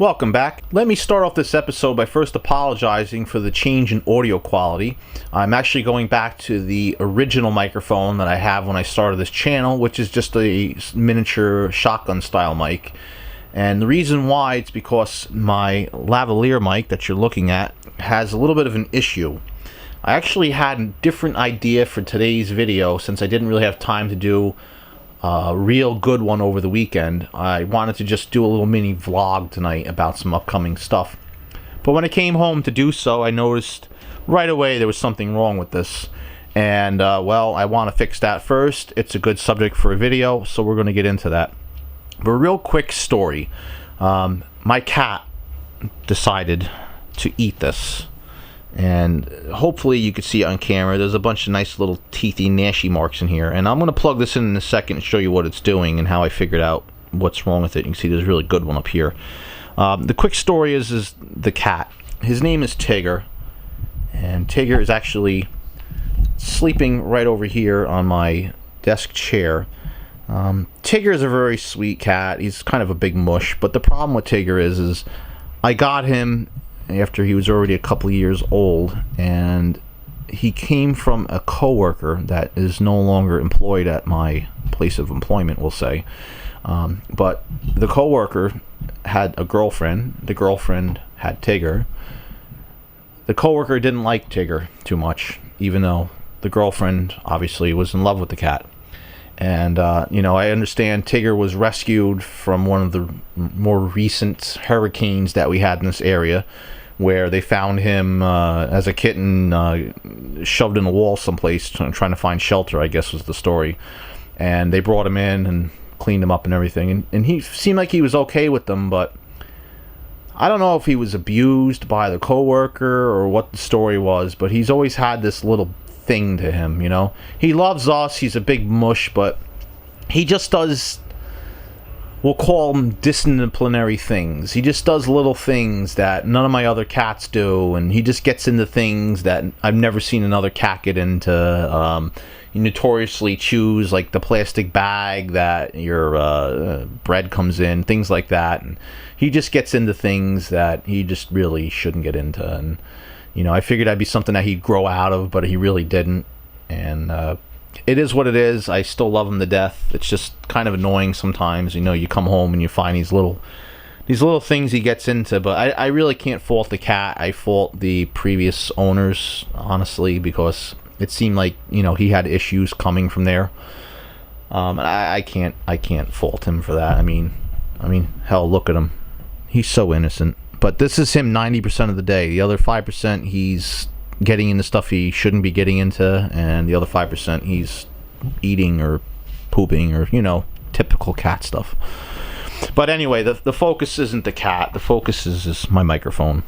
Welcome back. Let me start off this episode by first apologizing for the change in audio quality. I'm actually going back to the original microphone that I have when I started this channel, which is just a miniature shotgun style mic. And the reason why, it's because my lavalier mic that you're looking at has a little bit of an issue. I actually had a different idea for today's video since I didn't really have time to do a real good one over the weekend. I wanted to just do a little mini vlog tonight about some upcoming stuff. But when I came home to do so, I noticed right away there was something wrong with this. And, well, I want to fix that first. It's a good subject for a video, so we're going to get into that. But a real quick story. My cat decided to eat this. And hopefully you could see it on camera. There's a bunch of nice little teethy, gnashy marks in here. And I'm going to plug this in a second and show you what it's doing and how I figured out what's wrong with it. You can see there's a really good one up here. The quick story is the cat. His name is Tigger. And Tigger is actually sleeping right over here on my desk chair. Tigger is a very sweet cat. He's kind of a big mush. But the problem with Tigger is I got him after he was already a couple years old, and he came from a coworker that is no longer employed at my place of employment, we'll say. But the coworker had a girlfriend. The girlfriend had Tigger. The coworker didn't like Tigger too much, even though the girlfriend obviously was in love with the cat. And, you know, I understand Tigger was rescued from one of the more recent hurricanes that we had in this area, where they found him as a kitten shoved in a wall someplace trying to find shelter, I guess was the story. And they brought him in and cleaned him up and everything. And he seemed like he was okay with them, but I don't know if he was abused by the coworker or what the story was, but he's always had this little thing to him, you know. He loves us, he's a big mush, but he just does, we'll call them disciplinary things. He just does little things that none of my other cats do, and he just gets into things that I've never seen another cat get into. He notoriously chews like the plastic bag that your bread comes in, things like that, and he just gets into things that he just really shouldn't get into. And you know, I figured that'd be something that he'd grow out of, but he really didn't. And it is what it is. I still love him to death. It's just kind of annoying sometimes. You know, you come home and you find these little things he gets into. But I really can't fault the cat. I fault the previous owners, honestly, because it seemed like, you know, he had issues coming from there. And I can't fault him for that. I mean, hell, look at him. He's so innocent. But this is him 90% of the day. The other 5% he's getting into stuff he shouldn't be getting into, and the other 5% he's eating or pooping or, you know, typical cat stuff. But anyway, the focus isn't the cat. The focus is my microphone.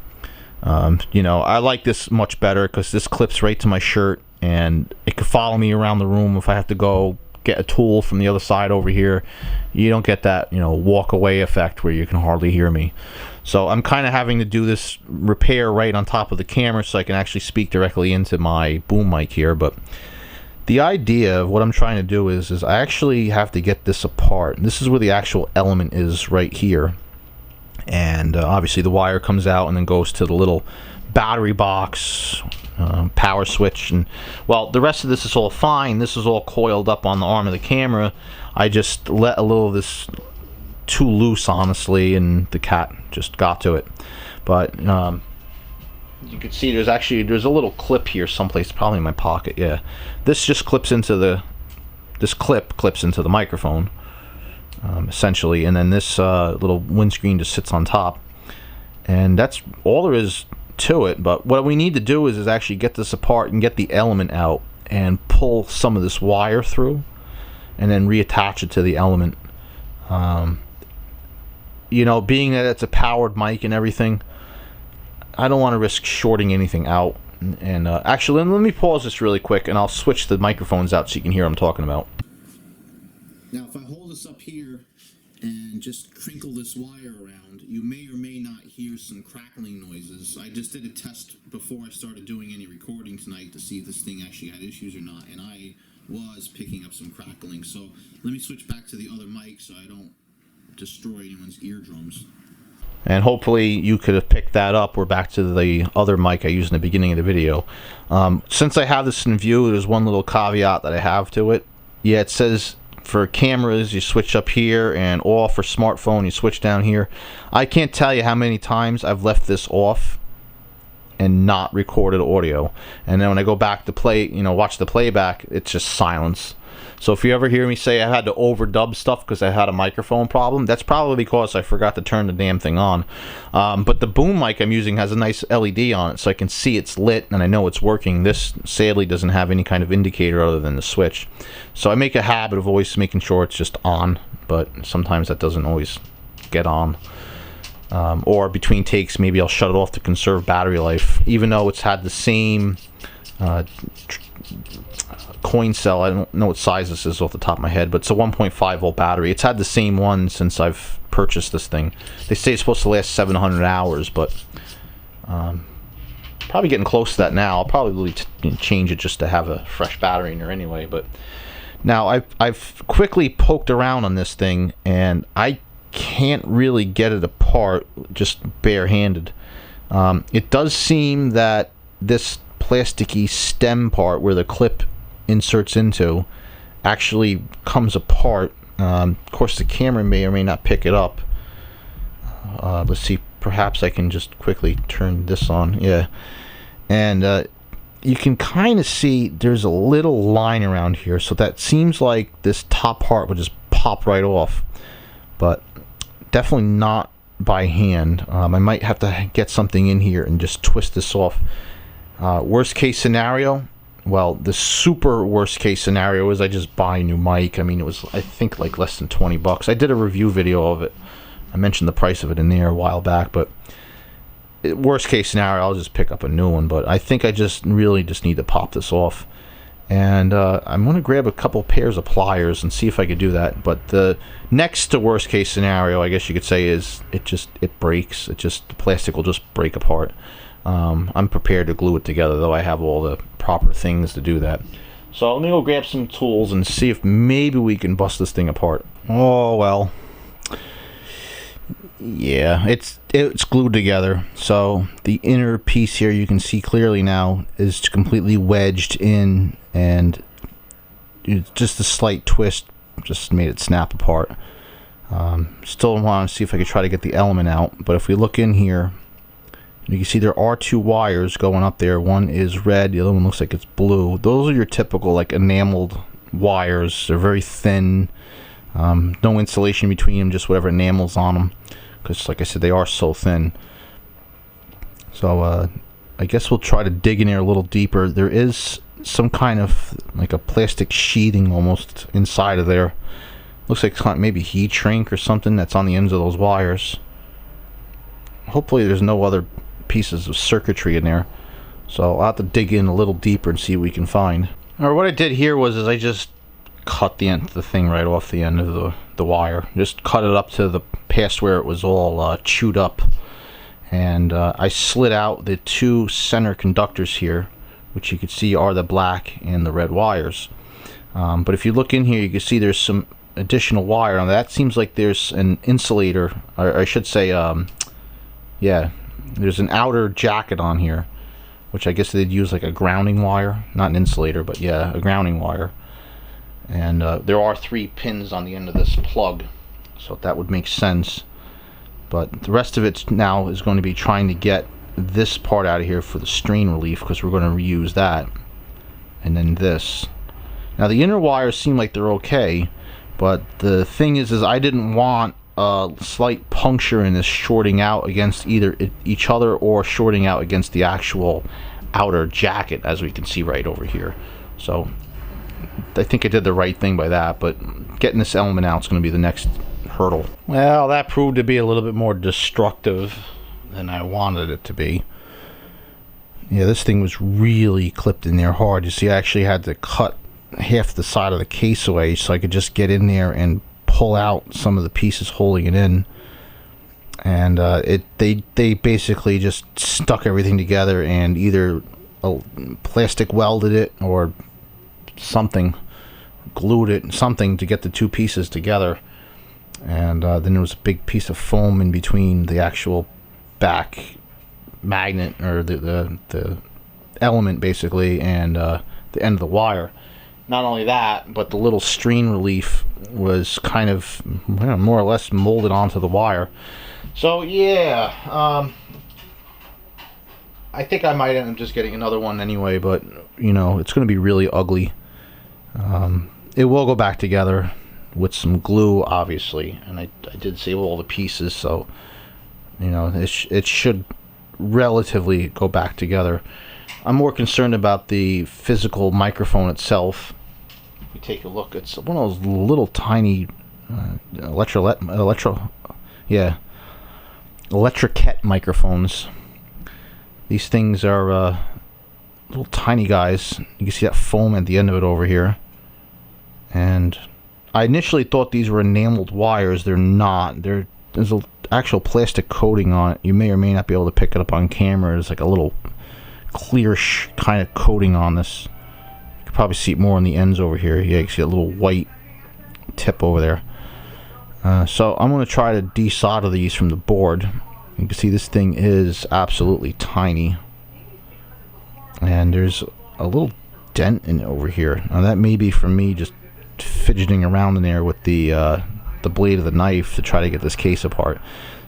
You know, I like this much better because this clips right to my shirt, and it could follow me around the room if I have to go get a tool from the other side over here. You don't get that, you know, walk away effect where you can hardly hear me. So I'm kind of having to do this repair right on top of the camera so I can actually speak directly into my boom mic here. But the idea of what I'm trying to do is I actually have to get this apart. And this is where the actual element is, right here. And obviously the wire comes out and then goes to the little battery box, power switch. And well, the rest of this is all fine. This is all coiled up on the arm of the camera. I just let a little of this too loose, honestly, and the cat just got to it. But you can see there's a little clip here someplace, probably in my pocket. Yeah, this just clips into the clips into the microphone, essentially, and then this little windscreen just sits on top, and that's all there is to it. But what we need to do is actually get this apart and get the element out and pull some of this wire through and then reattach it to the element. You know, being that it's a powered mic and everything, I don't want to risk shorting anything out. And actually, let me pause this really quick, and I'll switch the microphones out so you can hear what I'm talking about. Now, if I hold this up here and just crinkle this wire around, you may or may not hear some crackling noises. I just did a test before I started doing any recording tonight to see if this thing actually had issues or not, and I was picking up some crackling. So let me switch back to the other mic so I don't destroy anyone's eardrums. And hopefully you could have picked that up. We're back to the other mic I used in the beginning of the video. Since I have this in view, there's one little caveat that I have to it. Yeah, it says for cameras you switch up here, and off for smartphone you switch down here. I can't tell you how many times I've left this off and not recorded audio, and then when I go back to play, watch the playback, it's just silence. So if you ever hear me say I had to overdub stuff because I had a microphone problem, that's probably because I forgot to turn the damn thing on. But the boom mic I'm using has a nice LED on it, so I can see it's lit and I know it's working. This sadly doesn't have any kind of indicator other than the switch. So I make a habit of always making sure it's just on, but sometimes that doesn't always get on. Or between takes, maybe I'll shut it off to conserve battery life, even though it's had the same coin cell. I don't know what size this is off the top of my head, but it's a 1.5 volt battery. It's had the same one since I've purchased this thing. They say it's supposed to last 700 hours, but probably getting close to that now. I'll probably change it just to have a fresh battery in there anyway. But now I've quickly poked around on this thing, and I can't really get it apart just barehanded. It does seem that this plasticky stem part where the clip inserts into actually comes apart. Of course the camera may or may not pick it up. Let's see, perhaps I can just quickly turn this on. Yeah, and you can kind of see there's a little line around here, so that seems like this top part would just pop right off, but definitely not by hand. I might have to get something in here and just twist this off. Worst case scenario, well, the super worst case scenario is I just buy a new mic. I mean, it was, I think, like less than 20 bucks. I did a review video of it. I mentioned the price of it in there a while back, but worst case scenario, I'll just pick up a new one. But I think I really just need to pop this off. And I'm going to grab a couple pairs of pliers and see if I could do that. But the next to worst case scenario, I guess you could say, is it breaks. The plastic will just break apart. I'm prepared to glue it together, though I have all the proper things to do that. So let me go grab some tools and see if maybe we can bust this thing apart. Oh well, yeah, it's glued together. So the inner piece here, you can see clearly now, is completely wedged in, and just a slight twist just made it snap apart. Still want to see if I could try to get the element out, but if we look in here, you can see there are two wires going up there. One is red, the other one looks like it's blue. Those are your typical like enameled wires. They're very thin, no insulation between them, just whatever enamels on them, because like I said, they are so thin. So I guess we'll try to dig in there a little deeper. There is some kind of like a plastic sheathing almost inside of there. Looks like maybe heat shrink or something that's on the ends of those wires. Hopefully there's no other pieces of circuitry in there, so I'll have to dig in a little deeper and see what we can find. Or what I did here was I just cut the thing right off the end of the wire. Just cut it up to the past where it was all chewed up, and I slid out the two center conductors here, which you can see are the black and the red wires. But if you look in here, you can see there's some additional wire on that. Seems like there's an insulator, or I should say, yeah, there's an outer jacket on here, which I guess they'd use like a grounding wire, not an insulator, but yeah, a grounding wire. And there are 3 pins on the end of this plug, so that would make sense. But the rest of it now is going to be trying to get this part out of here for the strain relief, because we're going to reuse that. And then this. Now the inner wires seem like they're okay, but the thing is I didn't want a slight puncture in this shorting out against either each other or shorting out against the actual outer jacket, as we can see right over here. So I think I did the right thing by that, but getting this element out is going to be the next hurdle. Well, that proved to be a little bit more destructive than I wanted it to be. Yeah, this thing was really clipped in there hard. You see, I actually had to cut half the side of the case away so I could just get in there and pull out some of the pieces holding it in. And they basically just stuck everything together and either plastic welded it or something, glued it, something to get the two pieces together. And and then there was a big piece of foam in between the actual back magnet, or the element basically, and the end of the wire. Not only that, but the little strain relief was kind of more or less molded onto the wire. So yeah, I think I might end up just getting another one anyway, but you know, it's going to be really ugly. It will go back together with some glue, obviously, and I did save all the pieces, so you know, it should relatively go back together. I'm more concerned about the physical microphone itself. If you take a look, it's one of those little tiny Electroket microphones. These things are little tiny guys. You can see that foam at the end of it over here. And I initially thought these were enameled wires. They're not. There's an actual plastic coating on it. You may or may not be able to pick it up on camera. There's like a little clearish kind of coating on this. You can probably see it more on the ends over here. Yeah, you can see a little white tip over there. So I'm going to try to desolder these from the board. You can see this thing is absolutely tiny, and there's a little dent in it over here. Now that may be from me just fidgeting around in there with the blade of the knife to try to get this case apart.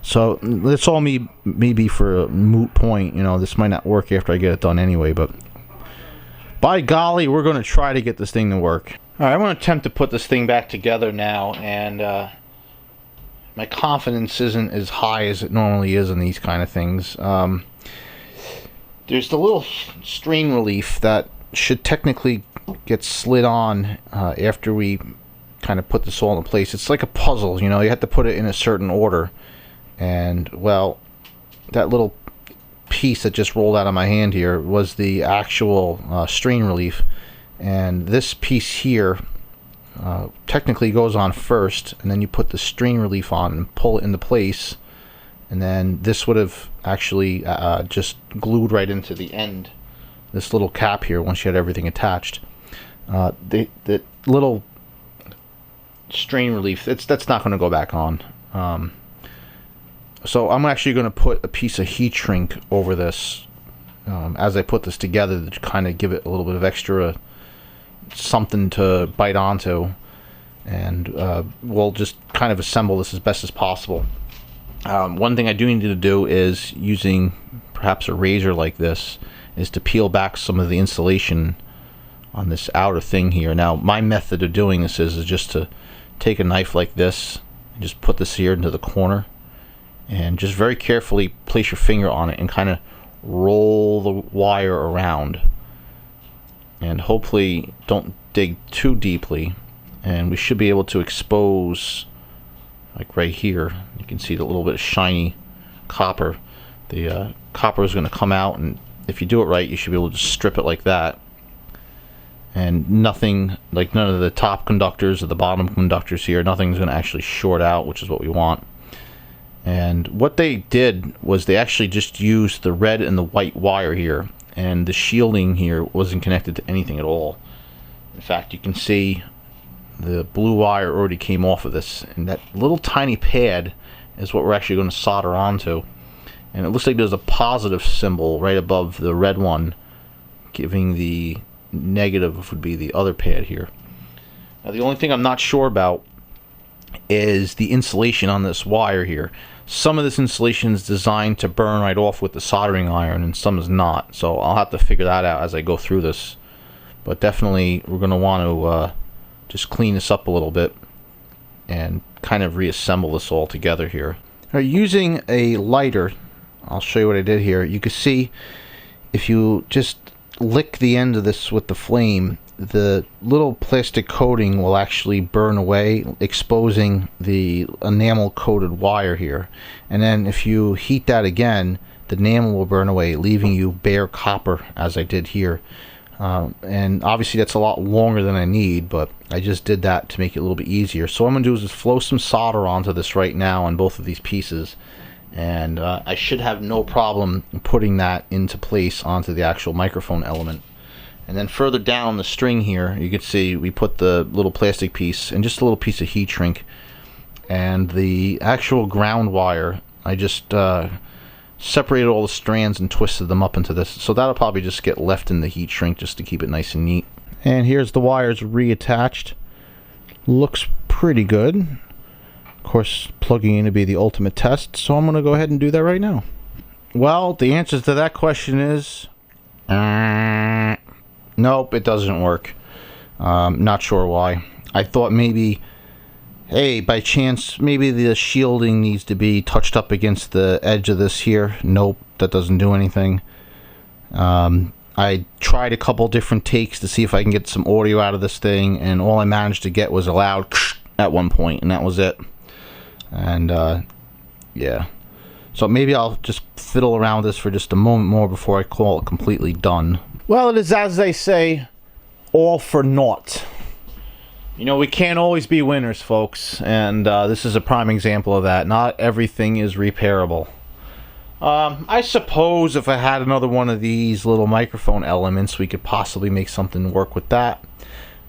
So that's all maybe for a moot point. You know, this might not work after I get it done anyway, but by golly, we're going to try to get this thing to work. Alright, I'm going to attempt to put this thing back together now, and my confidence isn't as high as it normally is in these kind of things. There's the little strain relief that should technically get slid on after we kind of put this all in place. It's like a puzzle, you know, you have to put it in a certain order. And well, that little piece that just rolled out of my hand here was the actual strain relief, and this piece here technically goes on first, and then you put the strain relief on and pull it into place, and then this would have actually just glued right into the end, this little cap here, once you had everything attached. The little strain relief, that's not going to go back on. So I'm actually going to put a piece of heat shrink over this as I put this together to kind of give it a little bit of extra something to bite onto, and we'll just kind of assemble this as best as possible. One thing I do need to do is, using perhaps a razor like this, is to peel back some of the insulation on this outer thing here. Now my method of doing this is just to take a knife like this and just put this here into the corner, and just very carefully place your finger on it and kind of roll the wire around, and hopefully don't dig too deeply, and we should be able to expose, like right here, you can see the little bit of shiny copper. The copper is going to come out, and if you do it right, you should be able to just strip it like that, and nothing, like none of the top conductors or the bottom conductors here, nothing's going to actually short out, which is what we want. And what they did was they actually just used the red and the white wire here, and the shielding here wasn't connected to anything at all. In fact, you can see the blue wire already came off of this, and that little tiny pad is what we're actually going to solder onto. And it looks like there's a positive symbol right above the red one, giving the negative would be the other pad here. Now the only thing I'm not sure about is the insulation on this wire here. Some of this insulation is designed to burn right off with the soldering iron, and some is not, so I'll have to figure that out as I go through this. But definitely we're going to want to just clean this up a little bit and kind of reassemble this all together here. Using a lighter, I'll show you what I did here. You can see if you just lick the end of this with the flame, the little plastic coating will actually burn away, exposing the enamel coated wire here. And then if you heat that again, the enamel will burn away, leaving you bare copper, as I did here. And obviously that's a lot longer than I need, but I just did that to make it a little bit easier. So what I'm going to do is just flow some solder onto this right now on both of these pieces, and I should have no problem putting that into place onto the actual microphone element. And then further down the string here, you can see we put the little plastic piece and just a little piece of heat shrink, and the actual ground wire, I just separated all the strands and twisted them up into this. So that'll probably just get left in the heat shrink just to keep it nice and neat. And here's the wires reattached. Looks pretty good. Of course, plugging in to be the ultimate test, so I'm going to go ahead and do that right now. Well, the answer to that question is nope, it doesn't work. Not sure why. I thought maybe, hey, by chance, maybe the shielding needs to be touched up against the edge of this here. Nope, that doesn't do anything. I tried a couple different takes to see if I can get some audio out of this thing, and all I managed to get was a loud at one point, and that was it. And yeah, so maybe I'll just fiddle around with this for just a moment more before I call it completely done. Well, it is, as they say, all for naught. You know, we can't always be winners, folks, and this is a prime example of that. Not everything is repairable. I suppose if I had another one of these little microphone elements, we could possibly make something work with that.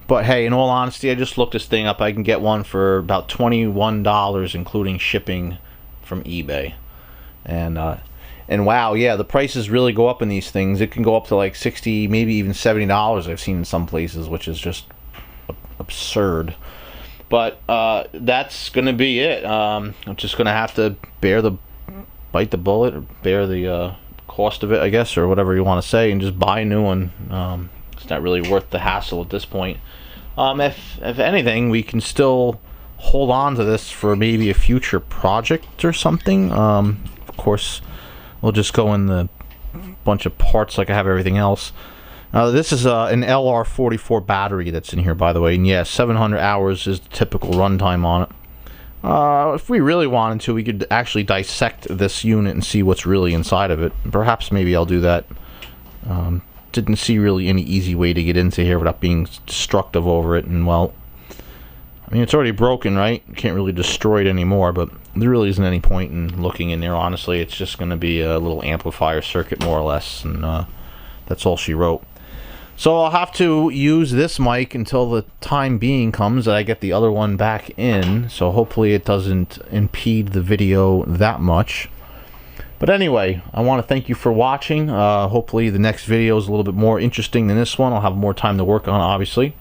But hey, in all honesty, I just looked this thing up. I can get one for about $21, including shipping, from eBay. And wow, yeah, the prices really go up in these things. It can go up to like $60, maybe even $70 I've seen in some places, which is just absurd. But that's gonna be it. I'm just gonna have to bite the bullet, or bear the cost of it, I guess, or whatever you want to say, and just buy a new one. It's not really worth the hassle at this point. If anything, we can still hold on to this for maybe a future project or something. Of course, we'll just go in the bunch of parts like I have everything else. This is an LR44 battery that's in here, by the way, and yeah, 700 hours is the typical runtime on it. If we really wanted to, we could actually dissect this unit and see what's really inside of it. Perhaps maybe I'll do that. Didn't see really any easy way to get into here without being destructive over it, and well, I mean, it's already broken, right? Can't really destroy it anymore, but there really isn't any point in looking in there, honestly. It's just going to be a little amplifier circuit, more or less, and that's all she wrote. So I'll have to use this mic until the time being comes that I get the other one back in, so hopefully it doesn't impede the video that much. But anyway, I want to thank you for watching. Hopefully the next video is a little bit more interesting than this one. I'll have more time to work on, obviously.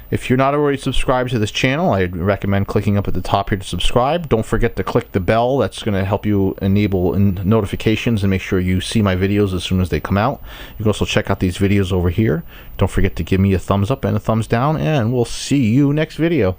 If you're not already subscribed to this channel, I'd recommend clicking up at the top here to subscribe. Don't forget to click the bell. That's going to help you enable notifications and make sure you see my videos as soon as they come out. You can also check out these videos over here. Don't forget to give me a thumbs up and a thumbs down, and we'll see you next video.